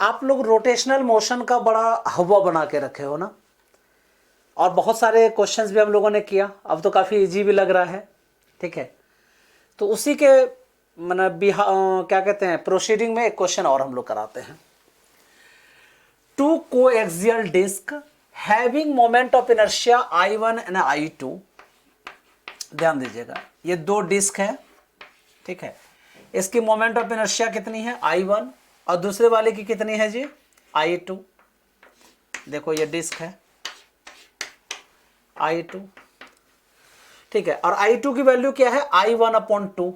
आप लोग rotational motion का बड़ा हवा बना के रखे हो ना, और बहुत सारे क्वेश्चंस भी हम लोगों ने किया, अब तो काफ़ी इजी भी लग रहा है, ठीक है। तो उसी के मतलब क्या कहते हैं, प्रोसीडिंग में एक क्वेश्चन और हम लोग कराते हैं। Two coaxial disc having moment of inertia I1 and I2, ध्यान दीजिएगा ये दो डिस्क है, ठीक है। इसकी मोमेंट ऑफ इनर्शिया कितनी है I1, और दूसरे वाले की कितनी है जी I2। देखो ये डिस्क है I2, ठीक है, और I2 की वैल्यू क्या है I1/2,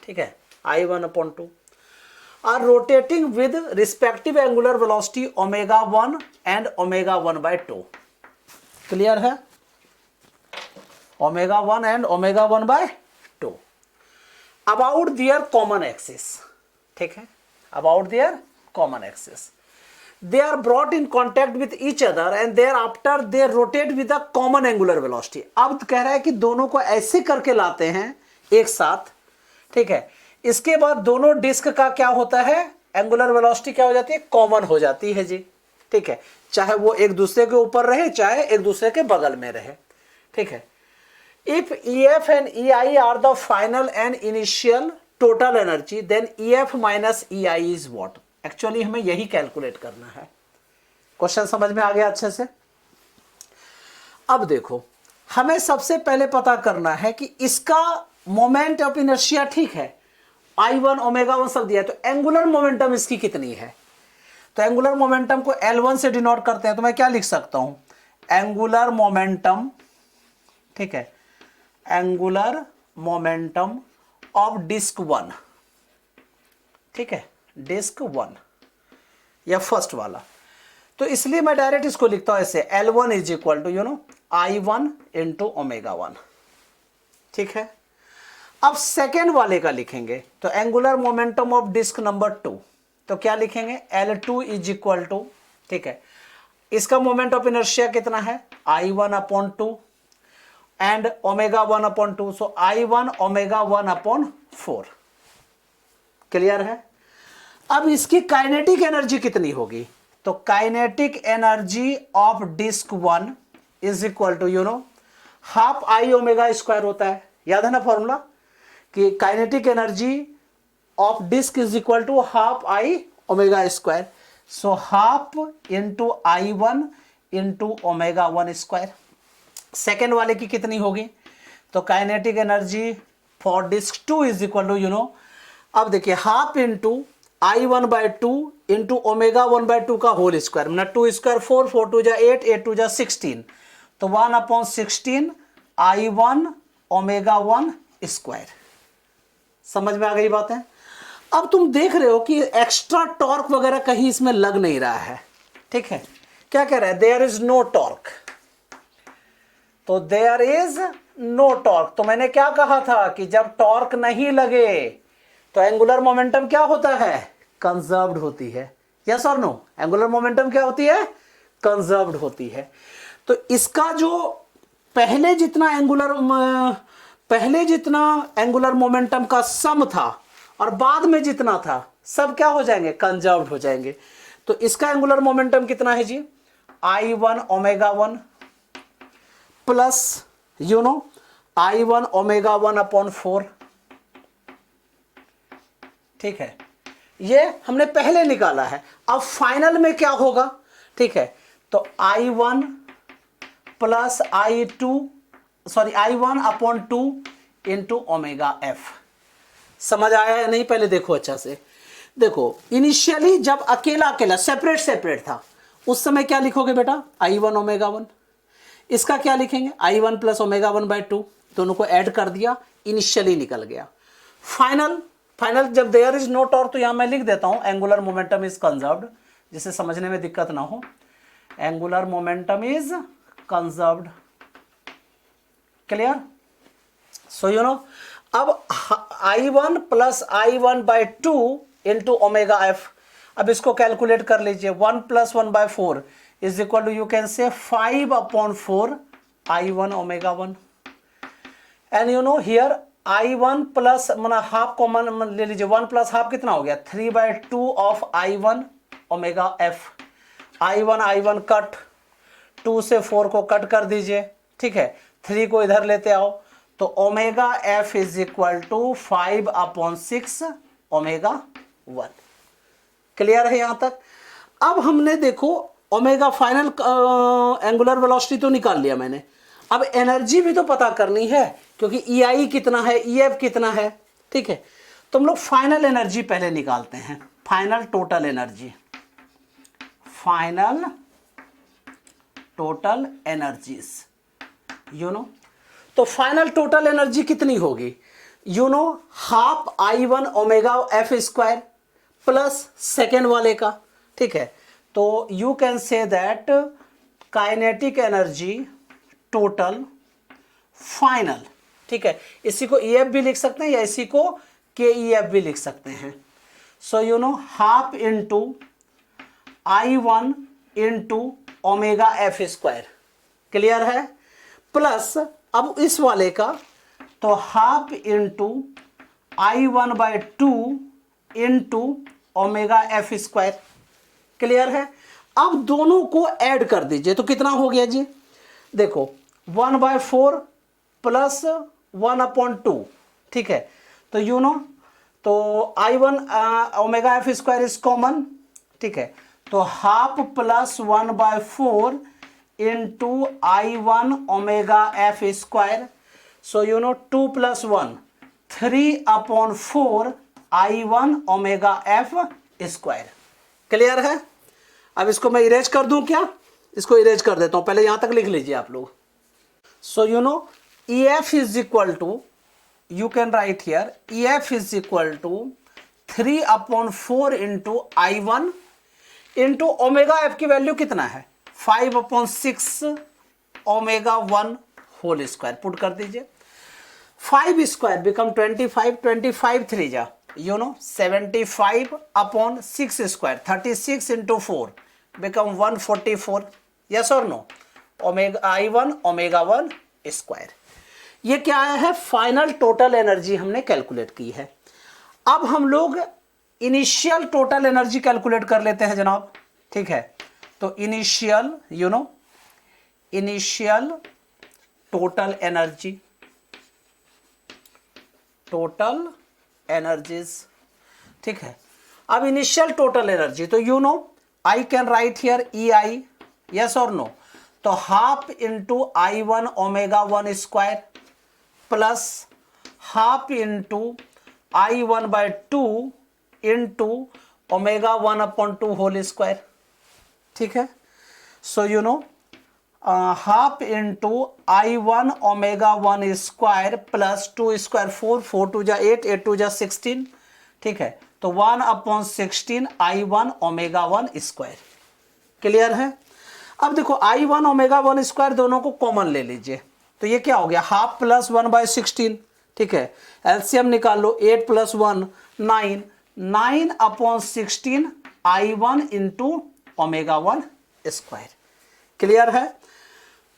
ठीक है, I1/2 are rotating with respective angular velocity ω1 and ω1/2। Clear है, ω1 and ω1/2 about their common axis, ठीक है, about their common axis. They are brought in contact with each other and thereafter they rotate with a common angular velocity। अब कह रहा है कि दोनों को ऐसे करके लाते हैं एक साथ, ठीक है। इसके बाद दोनों डिस्क का क्या होता है, एंगुलर वेलोसिटी क्या हो जाती है, कॉमन हो जाती है जी, ठीक है, चाहे वो एक दूसरे के ऊपर रहे चाहे एक दूसरे के बगल में रहे, ठीक है। If EF and EI are the final and initial total energy then EF minus EI is what. Actually हमें यही कैलकुलेट करना है। क्वेश्चन समझ में आ गया अच्छे से। अब देखो हमें सबसे पहले पता करना है कि इसका मोमेंट ऑफ इनर्शिया, ठीक है, I1 ω1 सब दिया है, तो एंगुलर मोमेंटम इसकी कितनी है। तो एंगुलर मोमेंटम को L1 से डिनोट करते हैं, तो मैं क्या लिख सकता हूं, एंगुलर मोमेंटम, ठीक है, एंगुलर मोमेंटम ऑफ डिस्क 1, ठीक है, डिस्क 1 या फर्स्ट वाला। तो इसलिए मैं डायरेक्ट इसको लिखता हूं ऐसे, L1 is equal to I1 into ω1, ठीक है। अब सेकेंड वाले का लिखेंगे, तो angular momentum of disc number 2, तो क्या लिखेंगे, L2 इज इक्वल टू, ठीक है, इसका मोमेंट ऑफ इनर्शिया कितना है I1/2 and ω1/2, so I1 ω1/4। Clear है। अब इसकी काइनेटिक एनर्जी कितनी होगी, तो kinetic energy of disc 1 is equal to half I⍵² होता है, याद है ना फॉर्मूला, कि kinetic energy of disc is equal to half I⍵², so half into I1 into ω1²। Second वाले की कितनी होगी, तो kinetic energy for disc 2 is equal to अब देखिए हाफ इंटू I1/2 इंटू ω1/2 का होल स्क्वायर, मतलब 2 स्क्वायर 4, 4 2 जा 8, 8 2 जा 16, तो 1/16 I1 ω1²। समझ में आ गई बात है। अब तुम देख रहे हो कि एक्स्ट्रा टॉर्क वगैरह कहीं इसमें लग नहीं रहा है, ठीक है। क्या कह रहा है, देयर इज नो टॉर्क, तो देयर इज नो टॉर्क। तो मैंने क्या कहा था कि जब टॉर्क नहीं लगे तो एंगुलर मोमेंटम क्या होता है, कंजर्व्ड होती है। यस और नो, एंगुलर मोमेंटम क्या होती है, कंजर्व्ड होती है। तो इसका जो पहले जितना एंगुलर मोमेंटम का सम था और बाद में जितना था, सब क्या हो जाएंगे, कंजर्व्ड हो जाएंगे। तो इसका एंगुलर मोमेंटम कितना है जी, I1 ω1 प्लस I1 ω1/4, ठीक है, ये हमने पहले निकाला है। अब फाइनल में क्या होगा, ठीक है, तो I1 plus I1/2 into ω/f। समझ आया या नहीं, पहले देखो अच्छा से। देखो इनिशियली जब अकेला अकेला सेपरेट था, उस समय क्या लिखोगे बेटा, I1 ω1, इसका क्या लिखेंगे, I1 प्लस ω1/2, दोनों को ऐड कर दिया, इनिशियली निकल गया। फाइनल जब देयर इज नो टॉर्क, तो यहां मैं लिख देता हूं एंगुलर मोमेंटम इज कंजर्व्ड, जिससे समझने में दिक्कत ना हो, angular momentum is conserved. Clear. So अब I1 plus I1/2 into ω/f, अब इसको कैलकुलेट कर लीजिए, 1 plus 1/4 is equal to you can say 5/4 I1 ω1, and here I1 plus half common ले लीजिए, 1 प्लस हाफ कितना हो गया, 3/2 of I1 omega F. I1 cut, 2 से 4 को कट कर दीजिए, ठीक है, 3 को इधर लेते आओ, तो omega F is equal to 5/6 omega 1। Clear है यहां तक? अब हमने देखो ओमेगा फाइनल एंगुलर वेलोसिटी तो निकाल लिया मैंने, अब एनर्जी भी तो पता करनी है, क्योंकि EI कितना है, EF कितना है, ठीक है। तो हम लोग फाइनल एनर्जी पहले निकालते हैं, final total energy, final total energies, you know. तो फाइनल टोटल एनर्जी कितनी होगी, you know, half I1 omega F square plus second वाले का, ठीक है। तो you can say that kinetic energy total final, ठीक है, इसी को EF भी लिख सकते हैं या इसी को KEF भी लिख सकते हैं। सो you know half into I1 into omega F square, clear है, प्लस अब इस वाले का तो half into I1/2 into omega F square, clear है। अब दोनों को ऐड कर दीजिए तो कितना हो गया जी, देखो 1/4 प्लस 1/2, ठीक है। तो यू नो, तो I1 omega F square is common, ठीक है, तो half plus 1/4 into I1 omega F square, so you no 2 + 1 3/4 I1 omega F square, clear है। अब इसको मैं इरेज कर दूं क्या, इसको इरेज कर देता हूं, पहले यहां तक लिख लीजिए आप लोग। So you know EF is equal to, you can write here, EF is equal to 3/4 into I1 into omega F की वैल्यू कितना है 5/6 ओमेगा 1 होल स्क्वायर, पुट कर दीजिए, 5 स्क्वायर बिकम 25, 25 3 जा, you know 75/6 square, 36 into 4 become 144, yes or no, omega I1 omega 1 square. ये क्या आया है, फाइनल टोटल एनर्जी हमने कैलकुलेट की है। अब हम लोग इनिशियल टोटल एनर्जी कैलकुलेट कर लेते हैं जनाब, ठीक है। तो initial, you know, initial total energy, total energies, ठीक है। अब इनिशियल टोटल एनर्जी, तो you know I can write here EI, yes और नो, तो half into I1 omega 1 square plus half into I1/2 into omega 1/2 whole square, ठीक है। So you know half into I1 omega 1 square plus 2 square 4, 4 2 जा 8, 8 2 जा 16, ठीक है। तो 1/16 I1 omega 1 square, clear है। अब देखो I1 ओमेगा 1 स्क्वायर दोनों को कॉमन ले लीजिए, तो ये क्या हो गया, हाफ प्लस 1/16, ठीक है। एलसीएम निकाल लो, 8 + 1 9, 9/16 I1 into omega 1 square, clear है।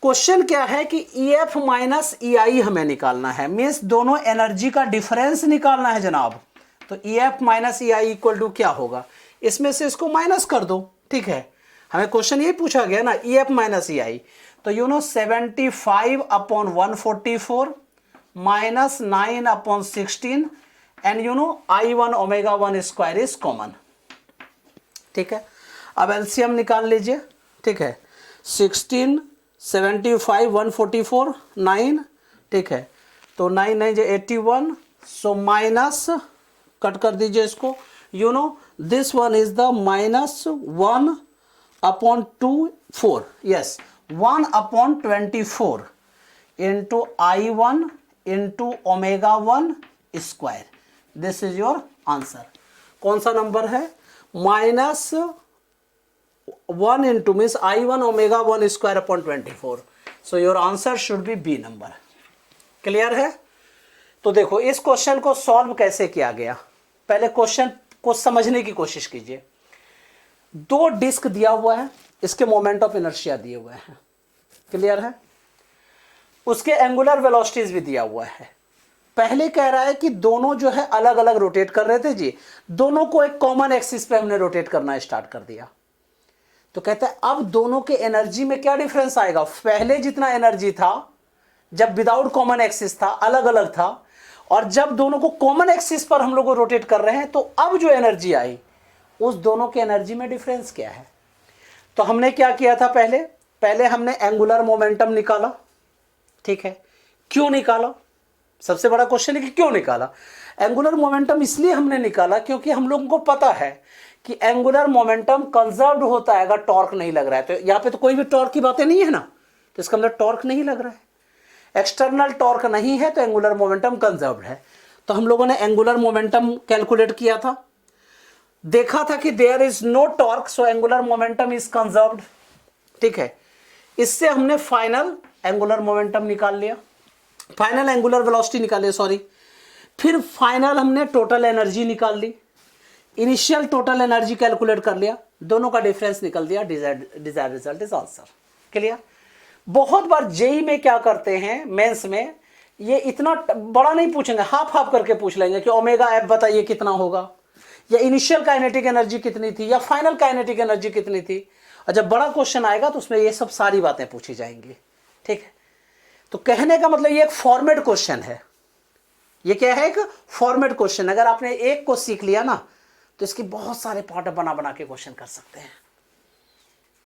क्वेश्चन क्या है कि EF माइनस EI हमें निकालना है, मीन्स दोनों एनर्जी का डिफरेंस निकालना है जनाब। तो EF minus EI equal to क्या होगा, इसमें से इसको माइनस कर दो, ठीक है। हमें क्वेश्चन ये पूछा गया ना, EF माइनस EI, तो you no 75/144 minus 9/16 and you know I1 omega 1 square is common, ठीक है। अब एलसीएम निकाल लीजिए, ठीक है। 16 75 144 9, ठीक है। तो 9 9 जो 81, सो माइनस कट कर दीजिए इसको, you know this one is the -1/24, yes 1/24 into I1 into omega 1 square, this is your answer. कौन सा नंबर है, -1 into means I1 omega 1 square upon 24, so your answer should be B number, clear है। तो देखो इस question को solve कैसे किया गया, पहले क्वेश्चन को समझने की कोशिश कीजिए। दो डिस्क दिया हुआ है, इसके मोमेंट ऑफ इनर्शिया दिए हुए हैं, क्लियर है। उसके एंगुलर वेलोसिटीज भी दिया हुआ है, पहले कह रहा है कि दोनों जो है अलग अलग रोटेट कर रहे थे जी, दोनों को एक कॉमन एक्सिस पे हमने रोटेट करना स्टार्ट कर दिया। तो कहता है अब दोनों के एनर्जी में क्या डिफरेंस आएगा, पहले जितना एनर्जी था जब विदाउट कॉमन एक्सिस था, अलग अलग था, और जब दोनों को कॉमन एक्सिस पर हम लोग रोटेट कर रहे हैं तो अब जो एनर्जी आई उस दोनों के एनर्जी में डिफरेंस क्या है। तो हमने क्या किया था, पहले हमने एंगुलर मोमेंटम निकाला, ठीक है। क्यों निकाला, सबसे बड़ा क्वेश्चन है कि क्यों निकाला। एंगुलर मोमेंटम इसलिए हमने निकाला क्योंकि हम लोगों को पता है कि एंगुलर मोमेंटम कंजर्व्ड होता है अगर टॉर्क नहीं लग रहा है। तो यहां पे तो कोई भी टॉर्क की बातें नहीं है ना, तो इसका मतलब टॉर्क नहीं लग रहा है, एक्सटर्नल टॉर्क नहीं है, तो एंगुलर मोमेंटम कंजर्व्ड है। तो हम लोगों ने एंगुलर मोमेंटम कैलकुलेट किया था, देखा था कि there is no torque, so angular momentum is conserved, ठीक है। इससे हमने फाइनल एंगुलर मोमेंटम निकाल लिया, फाइनल एंगुलर वेलोसिटी निकाल लिया, सॉरी। फिर फाइनल हमने टोटल एनर्जी निकाल ली, इनिशियल टोटल एनर्जी कैलकुलेट कर लिया, दोनों का डिफरेंस निकल दिया, desired result is answer. Clear. बहुत बार जेई में क्या करते हैं, मेंस में ये इतना बड़ा नहीं पूछेंगे, हाफ हाफ करके पूछ लेंगे कि ओमेगा एफ बताइए कितना होगा, या इनिशियल काइनेटिक एनर्जी कितनी थी, या फाइनल काइनेटिक एनर्जी कितनी थी। और जब बड़ा क्वेश्चन आएगा तो उसमें ये सब सारी बातें पूछी जाएंगी, ठीक है। तो कहने का मतलब ये एक फॉर्मेट क्वेश्चन है, ये क्या है, एक फॉर्मेट क्वेश्चन। अगर आपने एक को सीख लिया ना तो इसके बहुत सारे पार्ट बना बना के क्वेश्चन कर सकते हैं।